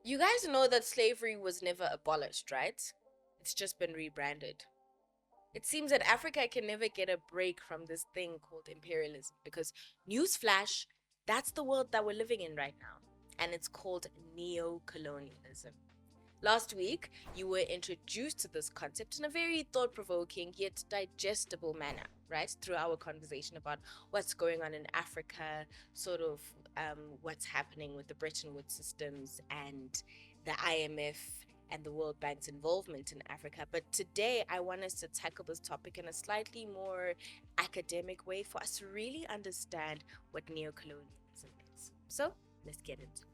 You guys know that slavery was never abolished, right? It's just been rebranded. It seems that Africa can never get a break from this thing called imperialism because, newsflash, that's the world that we're living in right now. And it's called neocolonialism. Last week, you were introduced to this concept in a very thought provoking yet digestible manner, right? Through our conversation about what's going on in Africa, sort of what's happening with the Bretton Woods systems and the IMF and the World Bank's involvement in Africa. But today, I want us to tackle this topic in a slightly more academic way for us to really understand what neocolonialism is. So, let's get into it.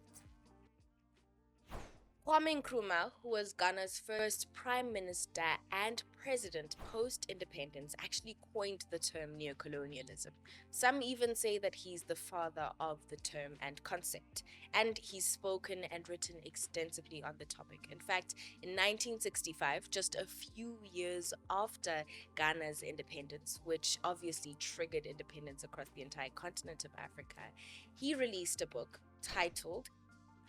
Kwame Nkrumah, who was Ghana's first prime minister and president post-independence, actually coined the term neocolonialism. Some even say that he's the father of the term and concept, and he's spoken and written extensively on the topic. In fact, in 1965, just a few years after Ghana's independence, which obviously triggered independence across the entire continent of Africa, he released a book titled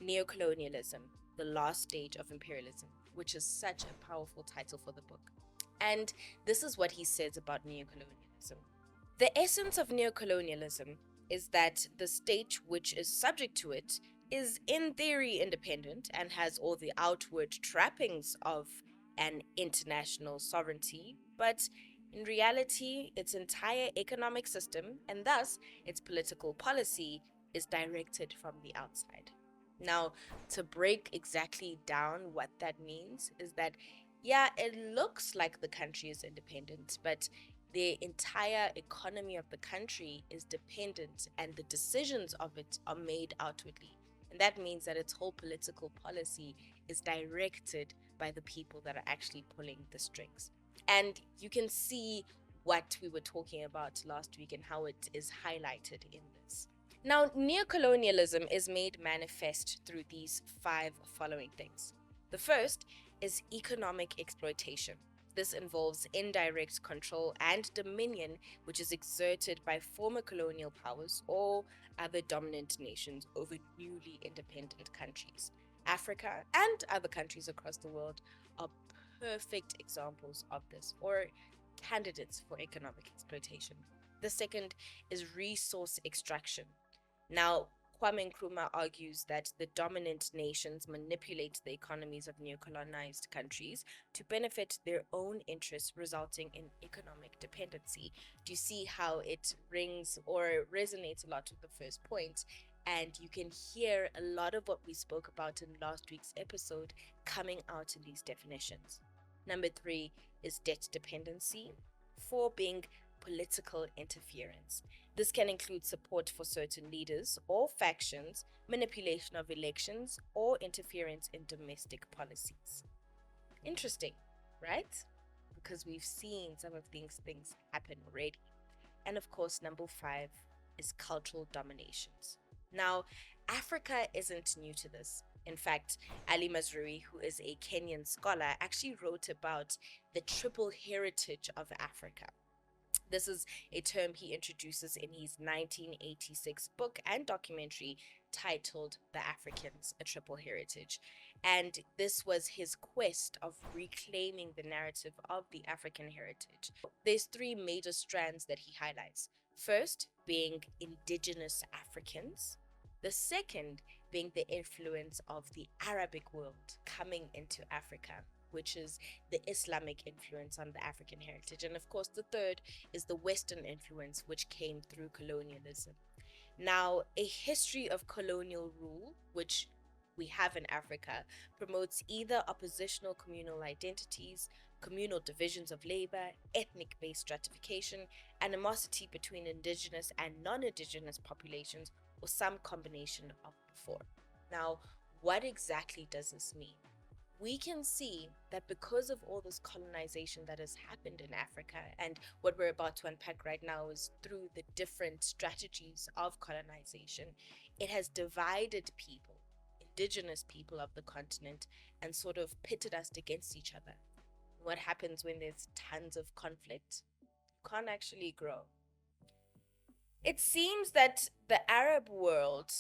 Neocolonialism, the Last Stage of Imperialism, which is such a powerful title for the book. And this is what he says about neocolonialism. The essence of neocolonialism is that the state which is subject to it is in theory independent and has all the outward trappings of an international sovereignty, but in reality, its entire economic system and thus its political policy is directed from the outside. Now, to break exactly down what that means is that, yeah, it looks like the country is independent, but the entire economy of the country is dependent and the decisions of it are made outwardly. And that means that its whole political policy is directed by the people that are actually pulling the strings. And you can see what we were talking about last week and how it is highlighted in this. Now, neocolonialism is made manifest through these 5 following things. The first is economic exploitation. This involves indirect control and dominion, which is exerted by former colonial powers or other dominant nations over newly independent countries. Africa and other countries across the world are perfect examples of this, or candidates for economic exploitation. The second is resource extraction. Now, Kwame Nkrumah argues that the dominant nations manipulate the economies of neocolonized countries to benefit their own interests, resulting in economic dependency. Do you see how it rings or resonates a lot with the first point? And you can hear a lot of what we spoke about in last week's episode coming out in these definitions. Number 3 is debt dependency. 4 being political interference. This can include support for certain leaders or factions, manipulation of elections, or interference in domestic policies. Interesting, right? Because we've seen some of these things happen already. And of course, number 5 is cultural dominations. Now, Africa isn't new to this. In fact, Ali Mazrui, who is a Kenyan scholar, actually wrote about the triple heritage of Africa. This is a term he introduces in his 1986 book and documentary titled The Africans, A Triple Heritage. And this was his quest of reclaiming the narrative of the African heritage. There's 3 major strands that he highlights. First, being indigenous Africans. The second being the influence of the Arabic world coming into Africa, which is the Islamic influence on the African heritage. And of course, the third is the Western influence, which came through colonialism. Now, a history of colonial rule, which we have in Africa, promotes either oppositional communal identities, communal divisions of labor, ethnic-based stratification, animosity between indigenous and non-indigenous populations, or some combination of the 4. Now, what exactly does this mean? We can see that because of all this colonization that has happened in Africa, and what we're about to unpack right now is through the different strategies of colonization, it has divided people, indigenous people of the continent, and sort of pitted us against each other. What happens when there's tons of conflict? You can't actually grow. It seems that the Arab world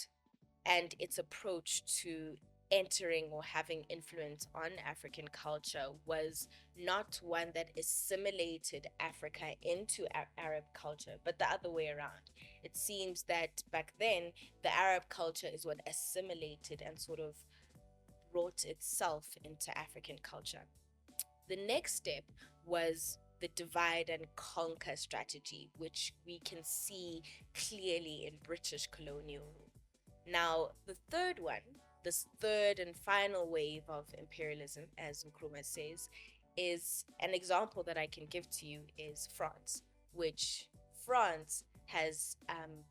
and its approach to entering or having influence on African culture was not one that assimilated Africa into Arab culture, but the other way around. It seems that back then, the Arab culture is what assimilated and sort of brought itself into African culture. The next step was the divide and conquer strategy, which we can see clearly in British colonial rule. Now, the third one, this third and final wave of imperialism, as Nkrumah says, is an example that I can give to you is France, which France has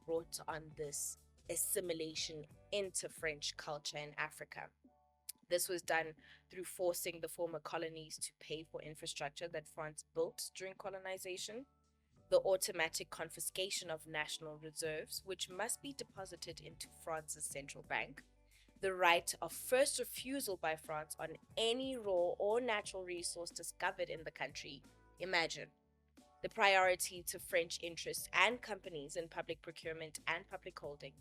brought on this assimilation into French culture in Africa. This was done through forcing the former colonies to pay for infrastructure that France built during colonization, the automatic confiscation of national reserves, which must be deposited into France's central bank, the right of first refusal by France on any raw or natural resource discovered in the country. Imagine. The priority to French interests and companies in public procurement and public holding,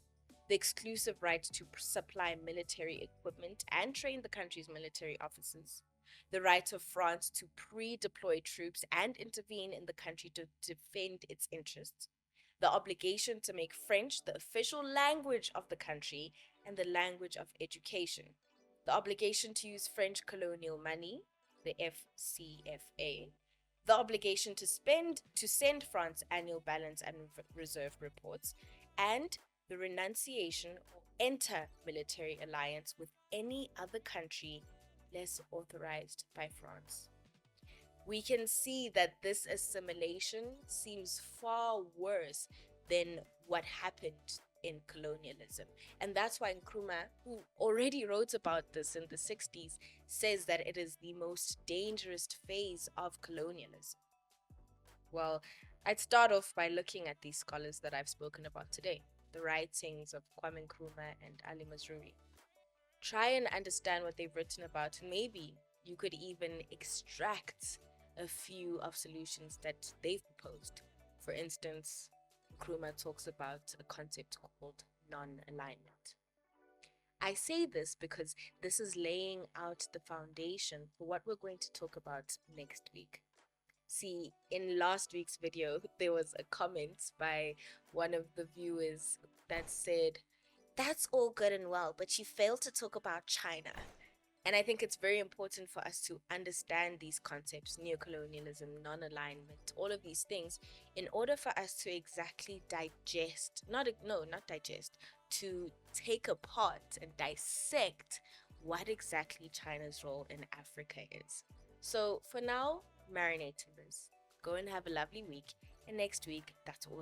the exclusive right to supply military equipment and train the country's military officers, the right of France to pre-deploy troops and intervene in the country to defend its interests, the obligation to make French the official language of the country and the language of education, the obligation to use French colonial money, the FCFA, the obligation to send France annual balance and reserve reports, and the renunciation or enter military alliance with any other country less authorized by France. We can see that this assimilation seems far worse than what happened in colonialism. And that's why Nkrumah, who already wrote about this in the 60s, says that it is the most dangerous phase of colonialism. Well, I'd start off by looking at these scholars that I've spoken about today, the writings of Kwame Nkrumah and Ali Mazrui. Try and understand what they've written about, and maybe you could even extract a few of solutions that they've proposed. For instance, Nkrumah talks about a concept called non-alignment. I say this because this is laying out the foundation for what we're going to talk about next week. See, in last week's video, there was a comment by one of the viewers that said, "That's all good and well, but you failed to talk about China." And I think it's very important for us to understand these concepts, neocolonialism, non-alignment, all of these things, in order for us to exactly to take apart and dissect what exactly China's role in Africa is. So for now, marinate in this. Go and have a lovely week. And next week, that's all